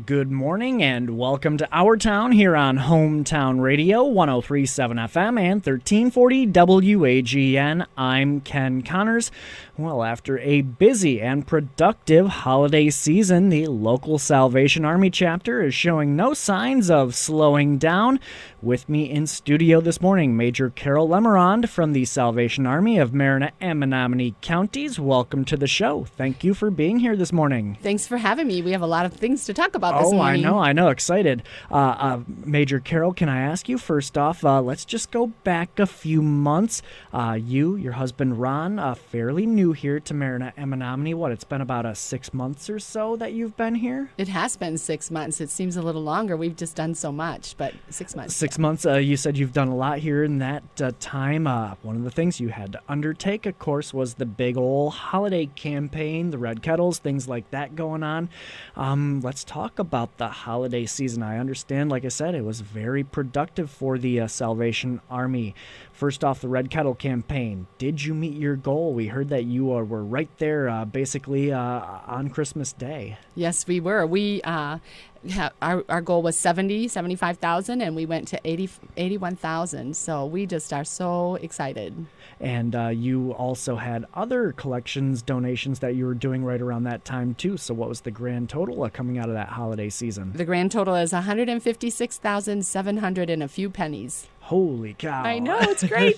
Good morning and welcome to Our Town here on Hometown Radio, 103.7 FM and 1340 WAGN. I'm Ken Connors. Well, after a busy and productive holiday season, the local Salvation Army chapter is showing no signs of slowing down. With me in studio this morning, Major Carol Lemerond from the Salvation Army of Marinette and Menominee counties. Welcome to the show. Thank you for being here this morning. Thanks for having me. We have a lot of things to talk about this morning. I know. Excited. Major Carol, can I ask you first off, let's just go back a few months. Your husband Ron, fairly new here to Marinette and Menominee. It's been about 6 months or so that you've been here? It has been 6 months. It seems a little longer. We've just done so much, but 6 months. 6 months. You said you've done a lot here in that time. One of the things you had to undertake, of course, was the big old holiday campaign, the Red Kettles, things like that going on. Let's talk about the holiday season. I understand, like I said, it was very productive for the Salvation Army. First off, the Red Kettle campaign. Did you meet your goal? We heard that you were right there basically on Christmas Day. Yes, we were. Our goal was 75,000, and we went to 81,000. So we just are so excited. And you also had other collections, donations that you were doing right around that time, too. So what was the grand total coming out of that holiday season? The grand total is 156,700 and a few pennies. Holy cow. I know, it's great.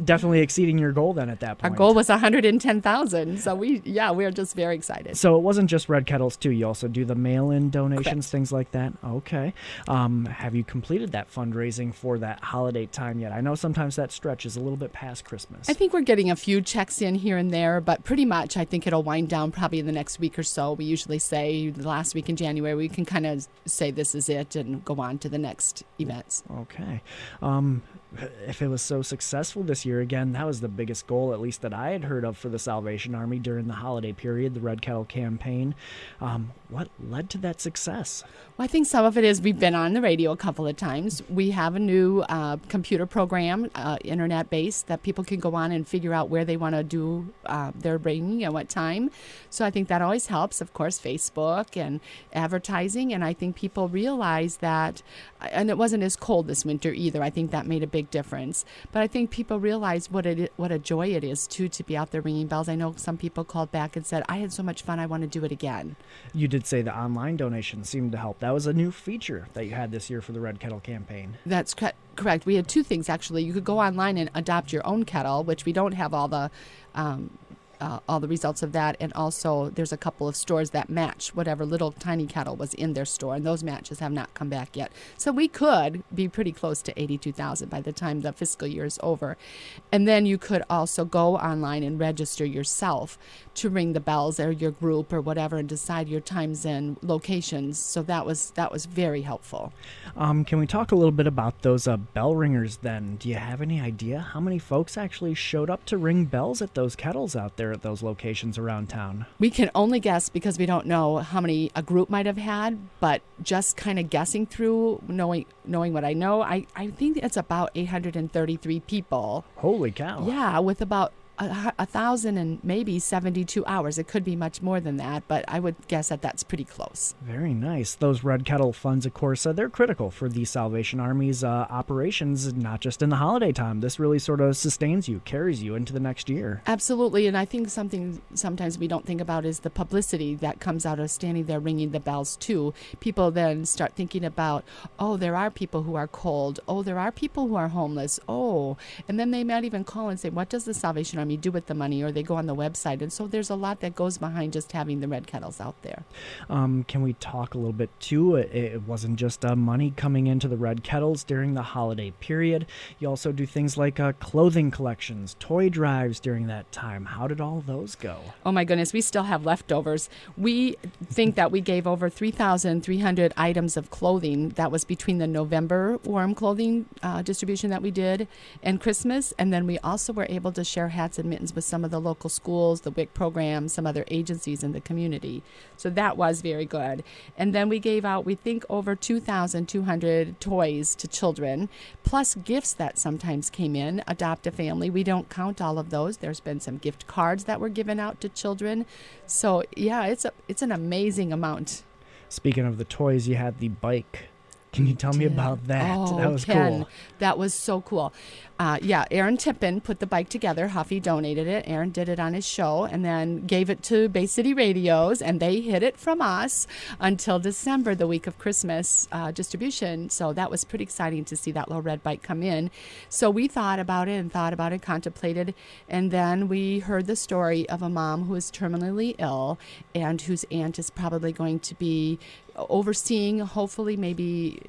Definitely exceeding your goal then at that point. Our goal was 110,000. So we're just very excited. So it wasn't just Red Kettles too. You also do the mail-in donations, Correct. Things like that. Okay. Have you completed that fundraising for that holiday time yet? I know sometimes that stretch is a little bit past Christmas. I think we're getting a few checks in here and there, but pretty much I think it'll wind down probably in the next week or so. We usually say the last week in January, we can kind of say this is it and go on to the next events. Okay. If it was so successful this year, again, that was the biggest goal, at least that I had heard of for the Salvation Army during the holiday period, the Red Kettle campaign. What led to that success? Well, I think some of it is we've been on the radio a couple of times. We have a new computer program, internet-based, that people can go on and figure out where they want to do their ringing and what time. So I think that always helps, of course, Facebook and advertising. And I think people realize that, and it wasn't as cold this winter either. I think that made a big difference. But I think people realize what a joy it is, too, to be out there ringing bells. I know some people called back and said, I had so much fun, I want to do it again. You did say the online donations seemed to help. That was a new feature that you had this year for the Red Kettle campaign. That's correct. We had two things, actually. You could go online and adopt your own kettle, which we don't have all the results of that, and also there's a couple of stores that match whatever little tiny kettle was in their store, and those matches have not come back yet. So we could be pretty close to 82,000 by the time the fiscal year is over. And then you could also go online and register yourself to ring the bells, or your group or whatever, and decide your times and locations. So that was very helpful. Can we talk a little bit about those bell ringers then? Do you have any idea how many folks actually showed up to ring bells at those kettles out there at those locations around town? We can only guess because we don't know how many a group might have had, but just kind of guessing through, knowing what I know, I think it's about 833 people. Holy cow. Yeah, with about 1,000 and maybe 72 hours. It could be much more than that, but I would guess that that's pretty close. Very nice. Those Red Kettle funds, of course, they're critical for the Salvation Army's operations, not just in the holiday time. This really sort of sustains you, carries you into the next year. Absolutely, and I think something sometimes we don't think about is the publicity that comes out of standing there ringing the bells, too. People then start thinking about, oh, there are people who are cold. Oh, there are people who are homeless. Oh, and then they might even call and say, what does the Salvation Army do with the money? Or they go on the website. And so there's a lot that goes behind just having the Red Kettles out there. Can we talk a little bit, too? It wasn't just money coming into the Red Kettles during the holiday period. You also do things like clothing collections, toy drives during that time. How did all those go? Oh, my goodness. We still have leftovers. We think that we gave over 3,300 items of clothing. That was between the November warm clothing distribution that we did and Christmas. And then we also were able to share hats and mittens with some of the local schools, the WIC program, some other agencies in the community. So that was very good. And then we gave out, we think, over 2,200 toys to children, plus gifts that sometimes came in. Adopt a Family, we don't count all of those. There's been some gift cards that were given out to children. So yeah, it's an amazing amount. Speaking of the toys, you had the bike. Can you tell me about that? Oh, That was Ken, cool. that was so cool. Aaron Tippin put the bike together. Huffy donated it. Aaron did it on his show and then gave it to Bay City Radios, and they hid it from us until December, the week of Christmas distribution. So that was pretty exciting to see that little red bike come in. So we thought about it, contemplated, and then we heard the story of a mom who is terminally ill and whose aunt is probably going to be overseeing, hopefully maybe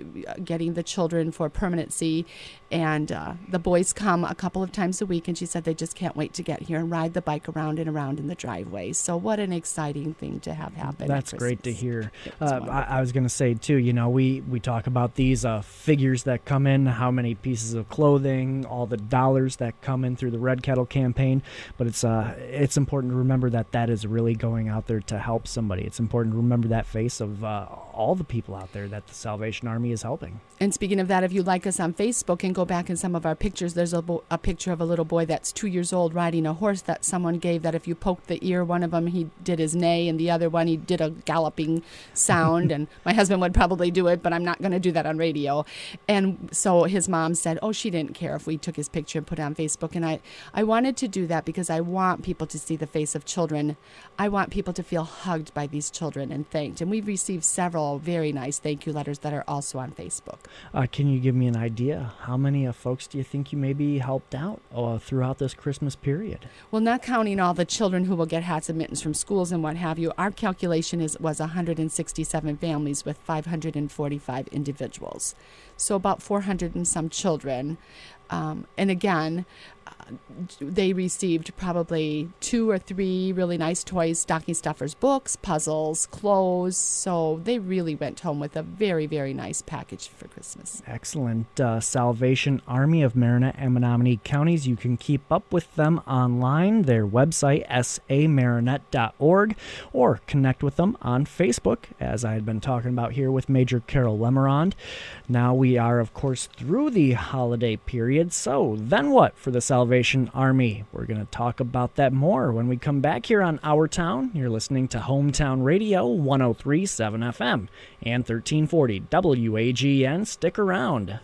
getting the children for permanency. And the boys come a couple of times a week, and she said they just can't wait to get here and ride the bike around and around in the driveway. So what an exciting thing to have happen. That's great to hear. I was going to say, too, we talk about these figures that come in, how many pieces of clothing, all the dollars that come in through the Red Kettle campaign, but it's important to remember that is really going out there to help somebody. It's important to remember that face of all the people out there that the Salvation Army is helping. And speaking of that, if you like us on Facebook and go back in some of our pictures, there's a picture of a little boy that's 2 years old riding a horse that someone gave, that if you poked the ear, one of them, he did his neigh, and the other one, he did a galloping sound. And my husband would probably do it, but I'm not going to do that on radio. And so his mom said, she didn't care if we took his picture and put it on Facebook. And I wanted to do that because I want people to see the face of children. I want people to feel hugged by these children and thanked. And we've received several very nice thank you letters that are also on Facebook. Can you give me an idea? How many folks do you think you maybe helped out throughout this Christmas period? Well, not counting all the children who will get hats and mittens from schools and what have you, our calculation was 167 families with 545 individuals. So about 400 and some children. And again, they received probably 2 or 3 really nice toys, stocking stuffers, books, puzzles, clothes. So they really went home with a very, very nice package for Christmas. Excellent. Salvation Army of Marinette and Menominee counties. You can keep up with them online, their website, samarinette.org, or connect with them on Facebook, as I had been talking about here with Major Carol Lemerond. Now we are, of course, through the holiday period. So then what for the Salvation Army? We're going to talk about that more when we come back here on Our Town. You're listening to Hometown Radio 103.7 FM and 1340 WAGN. Stick around.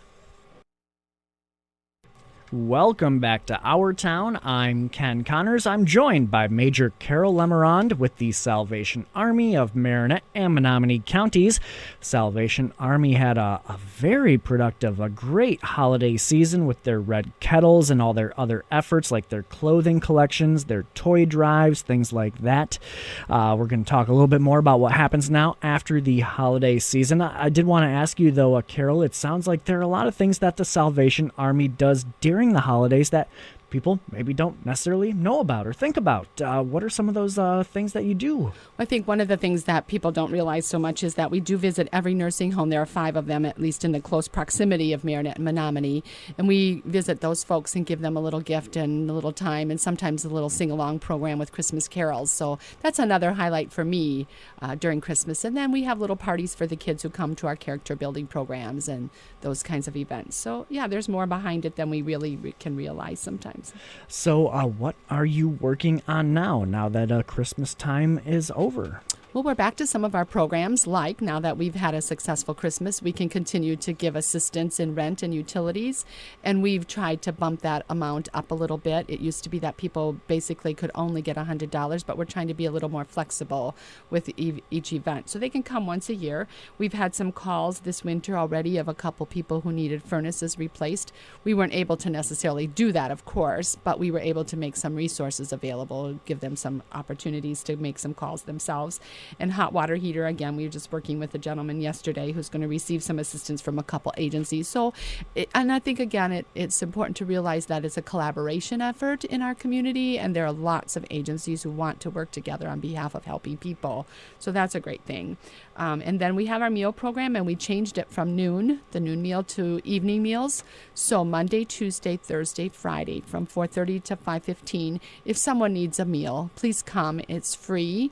Welcome back to Our Town. I'm Ken Connors. I'm joined by Major Carol Lemerond with the Salvation Army of Marinette and Menominee counties. Salvation Army had a very productive, a great holiday season with their red kettles and all their other efforts like their clothing collections, their toy drives, things like that. We're going to talk a little bit more about what happens now after the holiday season. I did want to ask you, though, Carol, it sounds like there are a lot of things that the Salvation Army does during the holidays that people maybe don't necessarily know about or think about. What are some of those things that you do? I think one of the things that people don't realize so much is that we do visit every nursing home. There are 5 of them, at least in the close proximity of Marinette and Menominee. And we visit those folks and give them a little gift and a little time and sometimes a little sing-along program with Christmas carols. So that's another highlight for me during Christmas. And then we have little parties for the kids who come to our character building programs and those kinds of events. So, yeah, there's more behind it than we really can realize sometimes. So what are you working on now that Christmas time is over? Well, we're back to some of our programs, like now that we've had a successful Christmas, we can continue to give assistance in rent and utilities, and we've tried to bump that amount up a little bit. It used to be that people basically could only get $100, but we're trying to be a little more flexible with each event. So they can come once a year. We've had some calls this winter already of a couple people who needed furnaces replaced. We weren't able to necessarily do that, of course, but we were able to make some resources available, give them some opportunities to make some calls themselves. And hot water heater, again, we were just working with a gentleman yesterday who's going to receive some assistance from a couple agencies. So, and I think, again, it's important to realize that it's a collaboration effort in our community, and there are lots of agencies who want to work together on behalf of helping people. So that's a great thing. And then we have our meal program, and we changed it from the noon meal, to evening meals. So Monday, Tuesday, Thursday, Friday, from 4:30 to 5:15. If someone needs a meal, please come. It's free.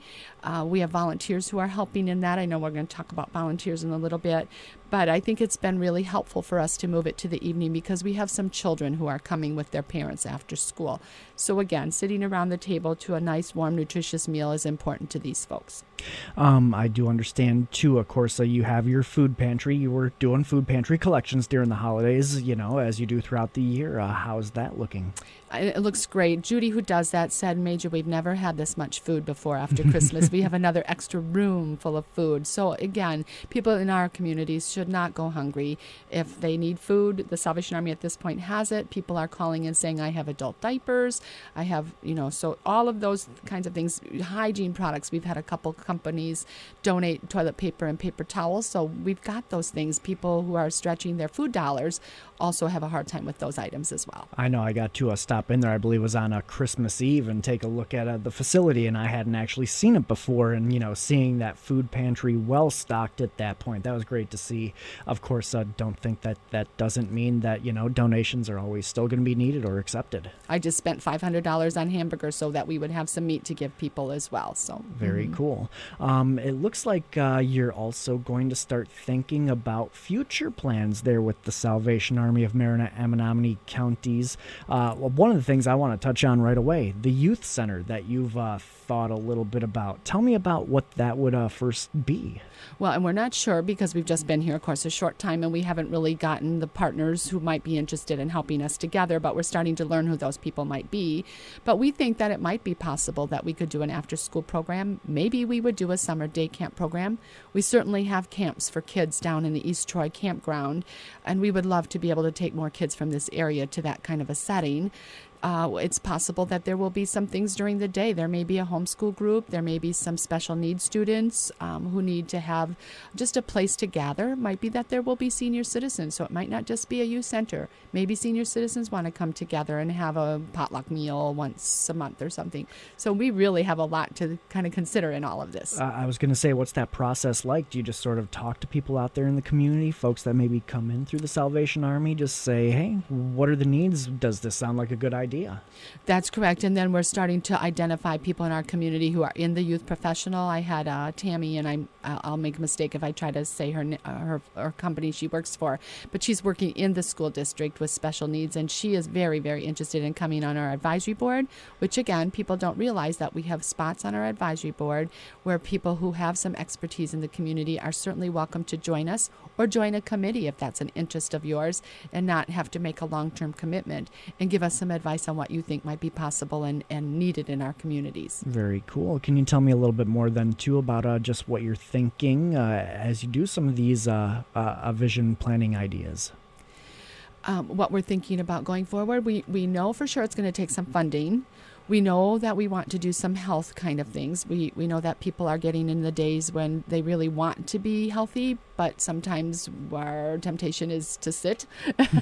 We have volunteers who are helping in that. I know we're going to talk about volunteers in a little bit. But I think it's been really helpful for us to move it to the evening because we have some children who are coming with their parents after school. So again, sitting around the table to a nice, warm, nutritious meal is important to these folks. I do understand, too, of course, you have your food pantry. You were doing food pantry collections during the holidays, as you do throughout the year. How's that looking? It looks great. Judy, who does that, said, Major, we've never had this much food before after Christmas. We have another extra room full of food. So again, people in our communities should not go hungry. If they need food, the Salvation Army at this point has it. People are calling and saying, I have adult diapers. I have, so all of those kinds of things, hygiene products. We've had a couple companies donate toilet paper and paper towels. So we've got those things. People who are stretching their food dollars also have a hard time with those items as well. I know I got to stop in there, I believe it was on a Christmas Eve, and take a look at the facility, and I hadn't actually seen it before, and seeing that food pantry well stocked at that point, that was great to see. Of course, don't think that doesn't mean that donations are always still going to be needed or accepted. I just spent $500 on hamburgers so that we would have some meat to give people as well. So very cool. It looks like you're also going to start thinking about future plans there with the Salvation Army of Marinette and Menominee counties. One of the things I want to touch on right away, the youth center that you've thought a little bit about. Tell me about what that would first be. Well, and we're not sure because we've just been here, of course, a short time, and we haven't really gotten the partners who might be interested in helping us together, but we're starting to learn who those people might be. But we think that it might be possible that we could do an after-school program. Maybe we would do a summer day camp program. We certainly have camps for kids down in the East Troy campground, and we would love to be able to take more kids from this area to that kind of a setting. It's possible that there will be some things during the day. There may be a homeschool group. There may be some special needs students who need to have just a place to gather. Might be that there will be senior citizens, so it might not just be a youth center. Maybe senior citizens want to come together and have a potluck meal once a month or something. So we really have a lot to kind of consider in all of this. I was going to say, what's that process like? Do you just sort of talk to people out there in the community, folks that maybe come in through the Salvation Army, just say, hey, what are the needs? Does this sound like a good idea? That's correct. And then we're starting to identify people in our community who are in the youth professional. I had Tammy, and I'll make a mistake if I try to say her company she works for, but she's working in the school district with special needs, and she is very, very interested in coming on our advisory board, which again, people don't realize that we have spots on our advisory board where people who have some expertise in the community are certainly welcome to join us or join a committee if that's an interest of yours and not have to make a long-term commitment, and give us some advice on what you think might be possible and needed in our communities. Very cool. Can you tell me a little bit more then, too, about just what you're thinking as you do some of these vision planning ideas? What we're thinking about going forward, we know for sure it's going to take some funding. We know that we want to do some health kind of things. We know that people are getting in the days when they really want to be healthy, but sometimes our temptation is to sit.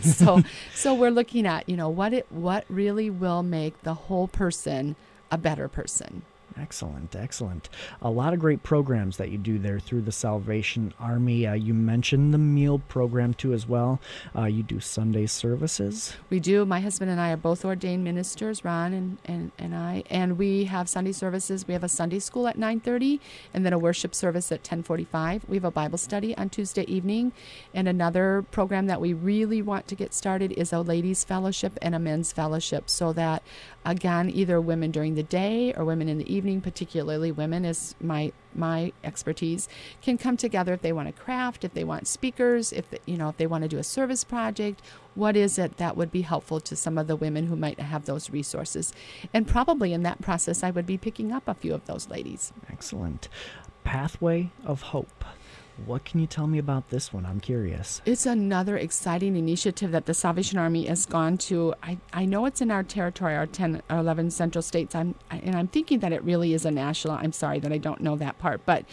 So we're looking at, what really will make the whole person a better person. Excellent, excellent. A lot of great programs that you do there through the Salvation Army. You mentioned the meal program, too, as well. You do Sunday services. We do. My husband and I are both ordained ministers, Ron and I, and we have Sunday services. We have a Sunday school at 9:30 and then a worship service at 10:45. We have a Bible study on Tuesday evening, and another program that we really want to get started is a ladies' fellowship and a men's fellowship, so that, again, either women during the day or women in the evening, particularly women is my expertise, can come together if they want to craft, if they want speakers, if they want to do a service project. What is it that would be helpful to some of the women who might have those resources? And probably in that process, I would be picking up a few of those ladies. Excellent. Pathway of Hope. What can you tell me about this one? I'm curious. It's another exciting initiative that the Salvation Army has gone to. I know it's in our territory, our 10 or 11 central states, and I'm thinking that it really is a national. I'm sorry that I don't know that part. But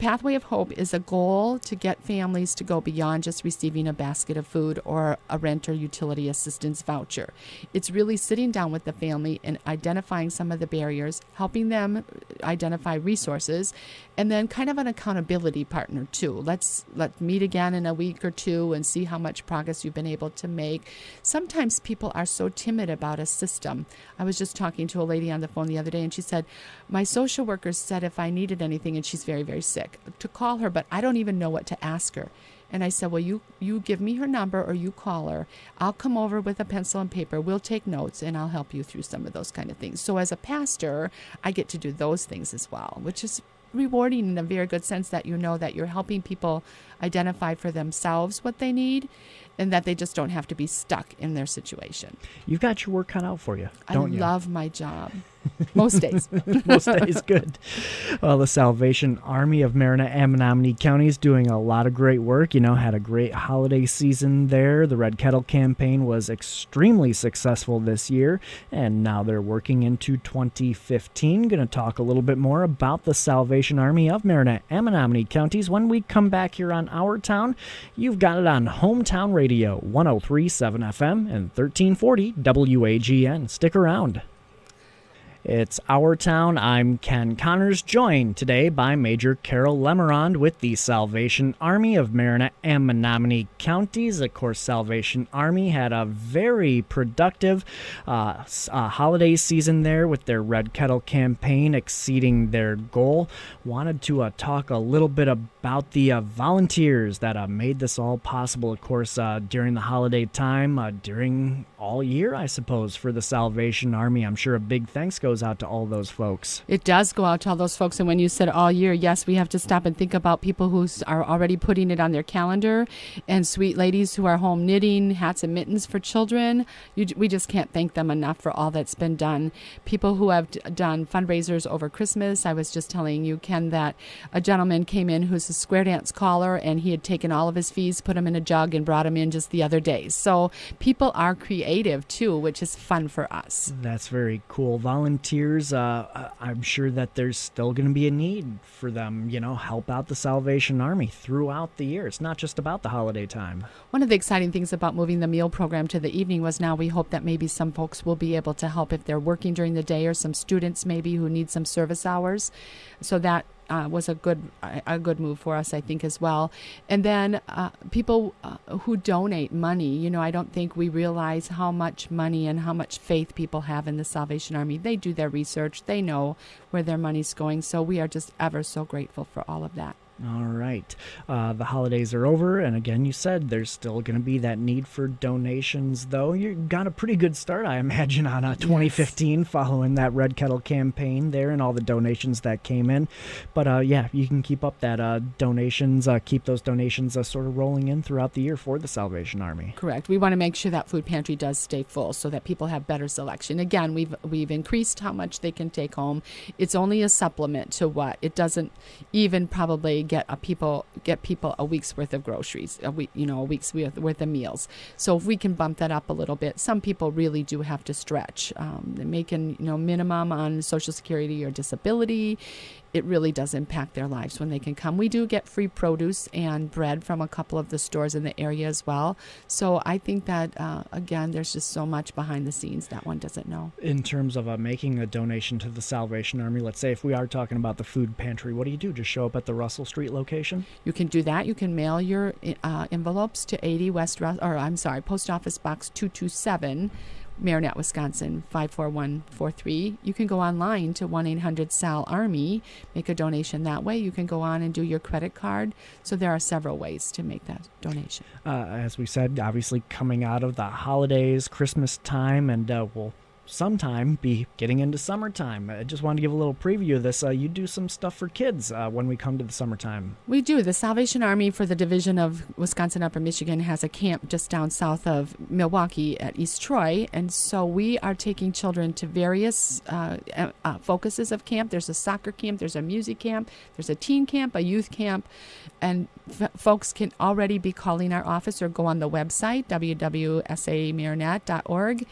Pathway of Hope is a goal to get families to go beyond just receiving a basket of food or a rent or utility assistance voucher. It's really sitting down with the family and identifying some of the barriers, helping them identify resources, and then kind of an accountability partner too. Let's meet again in a week or two and see how much progress you've been able to make. Sometimes people are so timid about a system. I was just talking to a lady on the phone the other day, and she said, my social worker said if I needed anything, and she's very, very sick, sick, to call her, but I don't even know what to ask her. And I said, well, you give me her number or you call her. I'll come over with a pencil and paper. We'll take notes, and I'll help you through some of those kind of things. So as a pastor, I get to do those things as well, which is rewarding in a very good sense, that you know that you're helping people identify for themselves what they need, and that they just don't have to be stuck in their situation. You've got your work cut out for you, don't you? I love my job. Most days. Most days, good. Well, the Salvation Army of Marinette and Menominee County is doing a lot of great work. Had a great holiday season there. The Red Kettle campaign was extremely successful this year, and now they're working into 2015. Going to talk a little bit more about the Salvation Army of Marinette and Menominee Counties when we come back here on Our Town. You've got it on Hometown Radio, 103.7 FM and 1340 WAGN. Stick around. It's Our Town. I'm Ken Connors, joined today by Major Carol Lemerond with the Salvation Army of Marinette and Menominee Counties. Of course, Salvation Army had a very productive holiday season there with their Red Kettle campaign exceeding their goal. Wanted to talk a little bit about the volunteers that made this all possible, of course, during the holiday time, during all year, I suppose, for the Salvation Army. I'm sure a big thanks goes out to all those folks. It does go out to all those folks. And when you said all year, yes, we have to stop and think about people who are already putting it on their calendar, and sweet ladies who are home knitting hats and mittens for children. We just can't thank them enough for all that's been done. People who have done fundraisers over Christmas. I was just telling you, Ken, that a gentleman came in who's a square dance caller, and he had taken all of his fees, put them in a jug, and brought them in just the other day. So people are creative too, which is fun for us. That's very cool. Volunteers, I'm sure that there's still going to be a need for them, help out the Salvation Army throughout the year. It's not just about the holiday time. One of the exciting things about moving the meal program to the evening was now we hope that maybe some folks will be able to help if they're working during the day, or some students maybe who need some service hours. So that was a good move for us, I think, as well. And then people who donate money, I don't think we realize how much money and how much faith people have in the Salvation Army. They do their research. They know where their money's going. So we are just ever so grateful for all of that. All right. The holidays are over, and again, you said there's still going to be that need for donations, though. You got a pretty good start, I imagine, on 2015 following that Red Kettle campaign there and all the donations that came in. But yeah, you can keep up that donations, keep those donations sort of rolling in throughout the year for the Salvation Army. Correct. We want to make sure that food pantry does stay full so that people have better selection. Again, we've increased how much they can take home. It's only a supplement to what? It doesn't even probably get people a week's worth of groceries, a week's worth of meals. So if we can bump that up a little bit, some people really do have to stretch. They're making minimum on Social Security or disability. It really does impact their lives when they can come. We do get free produce and bread from a couple of the stores in the area as well. So I think that, again, there's just so much behind the scenes that one doesn't know. In terms of making a donation to the Salvation Army, let's say if we are talking about the food pantry, what do you do? Just show up at the Russell Street location? You can do that. You can mail your envelopes to 80 Post Office Box 227, Marinette, Wisconsin, 54143. You can go online to 1-800-SAL-ARMY, make a donation that way. You can go on and do your credit card. So there are several ways to make that donation. As we said, obviously coming out of the holidays, Christmas time, and we'll sometime be getting into summertime. I just wanted to give a little preview of this. You do some stuff for kids when we come to the summertime. We do. The Salvation Army for the Division of Wisconsin Upper Michigan has a camp just down south of Milwaukee at East Troy, and so we are taking children to various focuses of camp. There's a soccer camp, there's a music camp, there's a teen camp, a youth camp, and folks can already be calling our office or go on the website, www.samarinette.org,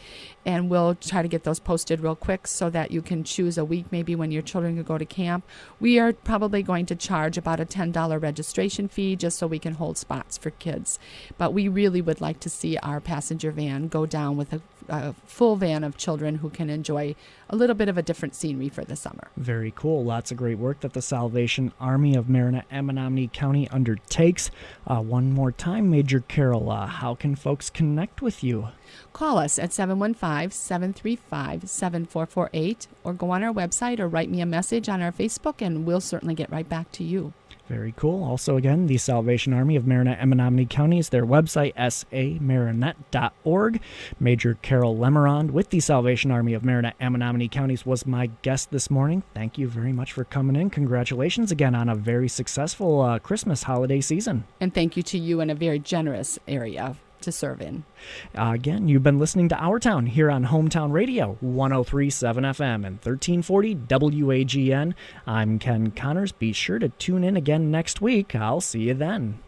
and we'll try to get those posted real quick so that you can choose a week maybe when your children can go to camp. We are probably going to charge about a $10 registration fee just so we can hold spots for kids. But we really would like to see our passenger van go down with a full van of children who can enjoy a little bit of a different scenery for the summer. Very cool. Lots of great work that the Salvation Army of Marinette and Menominee County undertakes. One more time, Major Carol, how can folks connect with you? Call us at 715-735-7448 or go on our website or write me a message on our Facebook, and we'll certainly get right back to you. Very cool. Also, again, the Salvation Army of Marinette and Menominee Counties, their website, samarinette.org. Major Carol Lemerond with the Salvation Army of Marinette and Menominee Counties was my guest this morning. Thank you very much for coming in. Congratulations again on a very successful Christmas holiday season. And thank you to you in a very generous area to serve in. Again, you've been listening to Our Town here on Hometown Radio, 103.7 FM and 1340 WAGN. I'm Ken Connors. Be sure to tune in again next week. I'll see you then.